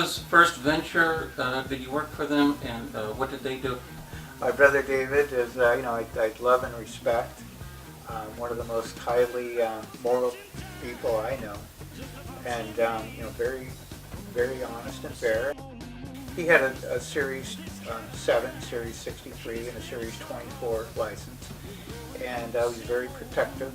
was First Venture? Did you work for them, and what did they do? My brother David is, I love and respect. One of the most highly moral people I know, and very, very honest and fair. He had a Series 7, Series 63, and a Series 24 license, and I was very protective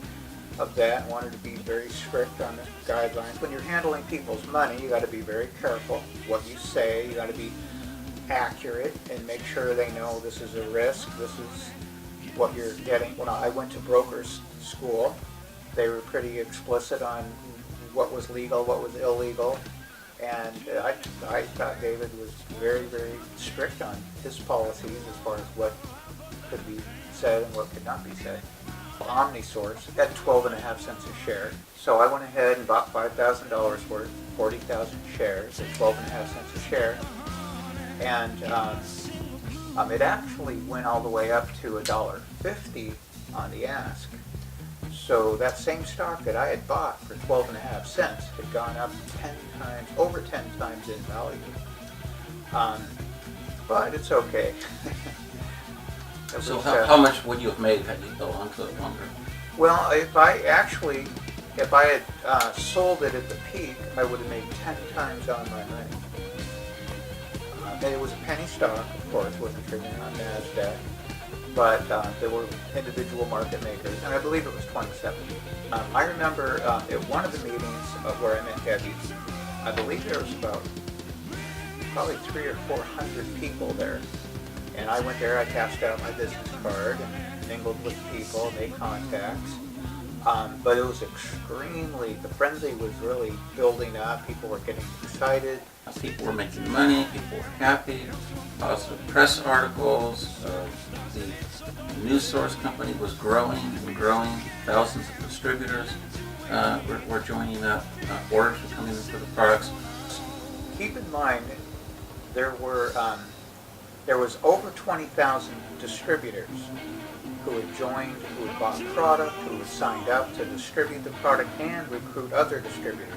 of that. Wanted to be very strict on the guidelines. When you're handling people's money, you got to be very careful what you say. You got to be accurate and make sure they know this is a risk. This is what you're getting. When I went to broker's school, they were pretty explicit on what was legal, what was illegal, and I thought David was very, very strict on his policies as far as what could be said and what could not be said. OmniSource at 12.5 cents a share, so I went ahead and bought $5,000 worth, 40,000 shares at 12.5 cents a share, and it actually went all the way up to $1.50 on the ask. So that same stock that I had bought for 12.5 cents had gone up 10 times, over 10 times in value. But it's okay. So how much would you have made had you held on to it longer? Well, if I had sold it at the peak, I would have made 10 times on my money. And it was a penny stock, of course, wasn't trading on NASDAQ, but there were individual market makers, and I believe it was 27. I remember at one of the meetings where I met Debbie, I believe there was about probably 300 or 400 people there. And I went there, I passed out my business card and mingled with people, made contacts. But it was the frenzy was really building up. People were getting excited. People were making money, people were happy, positive press articles, the news source company was growing and growing, thousands of distributors were joining up, orders were coming in for the products. Keep in mind, there was over 20,000 distributors who had joined, who had bought product, who had signed up to distribute the product and recruit other distributors.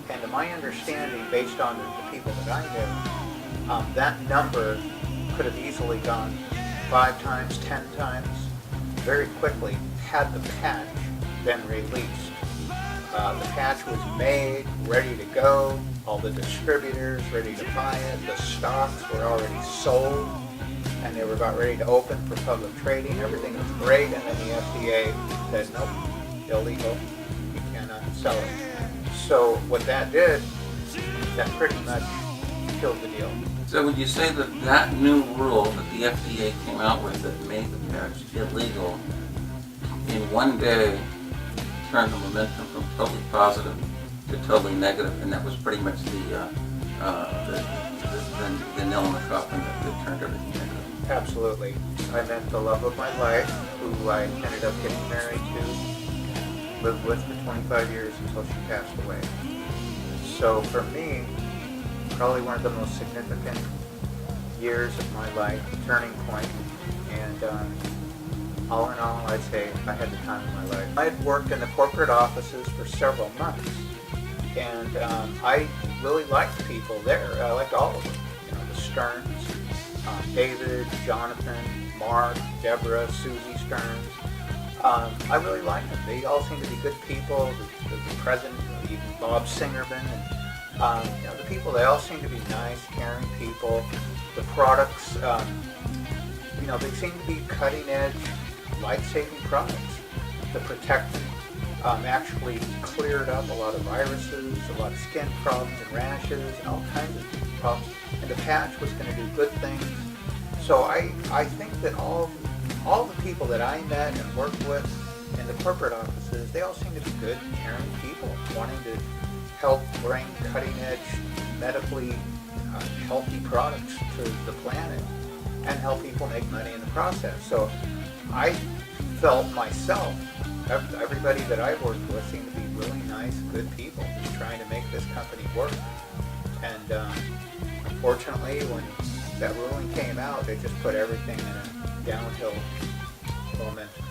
And to my understanding, based on the people that I knew, that number could have easily gone 5 times, 10 times, very quickly, had the patch been released. The patch was made, ready to go, all the distributors ready to buy it, the stocks were already sold, and they were about ready to open for public trading. Everything was great, and then the FDA said, nope, illegal, you cannot sell it. So what that did, that pretty much killed the deal. So would you say that new rule that the FDA came out with that made the patch illegal, in one day turned the momentum from totally positive to totally negative, and that was pretty much the nail in the coffin that turned everything negative? Absolutely. I met the love of my life, who I ended up getting married to, lived with for 25 years until she passed away. So for me, probably one of the most significant years of my life, turning point, and all in all, I'd say I had the time of my life. I had worked in the corporate offices for several months, and I really liked the people there. I liked all of them. The Stearns, David, Jonathan, Mark, Deborah, Susie Stearns. I really liked them. They all seemed to be good people. The president, even Bob Singerman, and the people, they all seemed to be nice, caring people. The products, they seem to be cutting-edge, life-saving products. The Protect actually cleared up a lot of viruses, a lot of skin problems and rashes, and all kinds of problems. And the patch was going to do good things. So I think that all the people that I met and worked with in the corporate offices, they all seem to be good, caring people, wanting to help bring cutting-edge, medically healthy products to the planet and help people make money in the process. So I felt myself, everybody that I worked with seemed to be really nice, good people, just trying to make this company work. And unfortunately, when that ruling came out, it just put everything in a downhill momentum.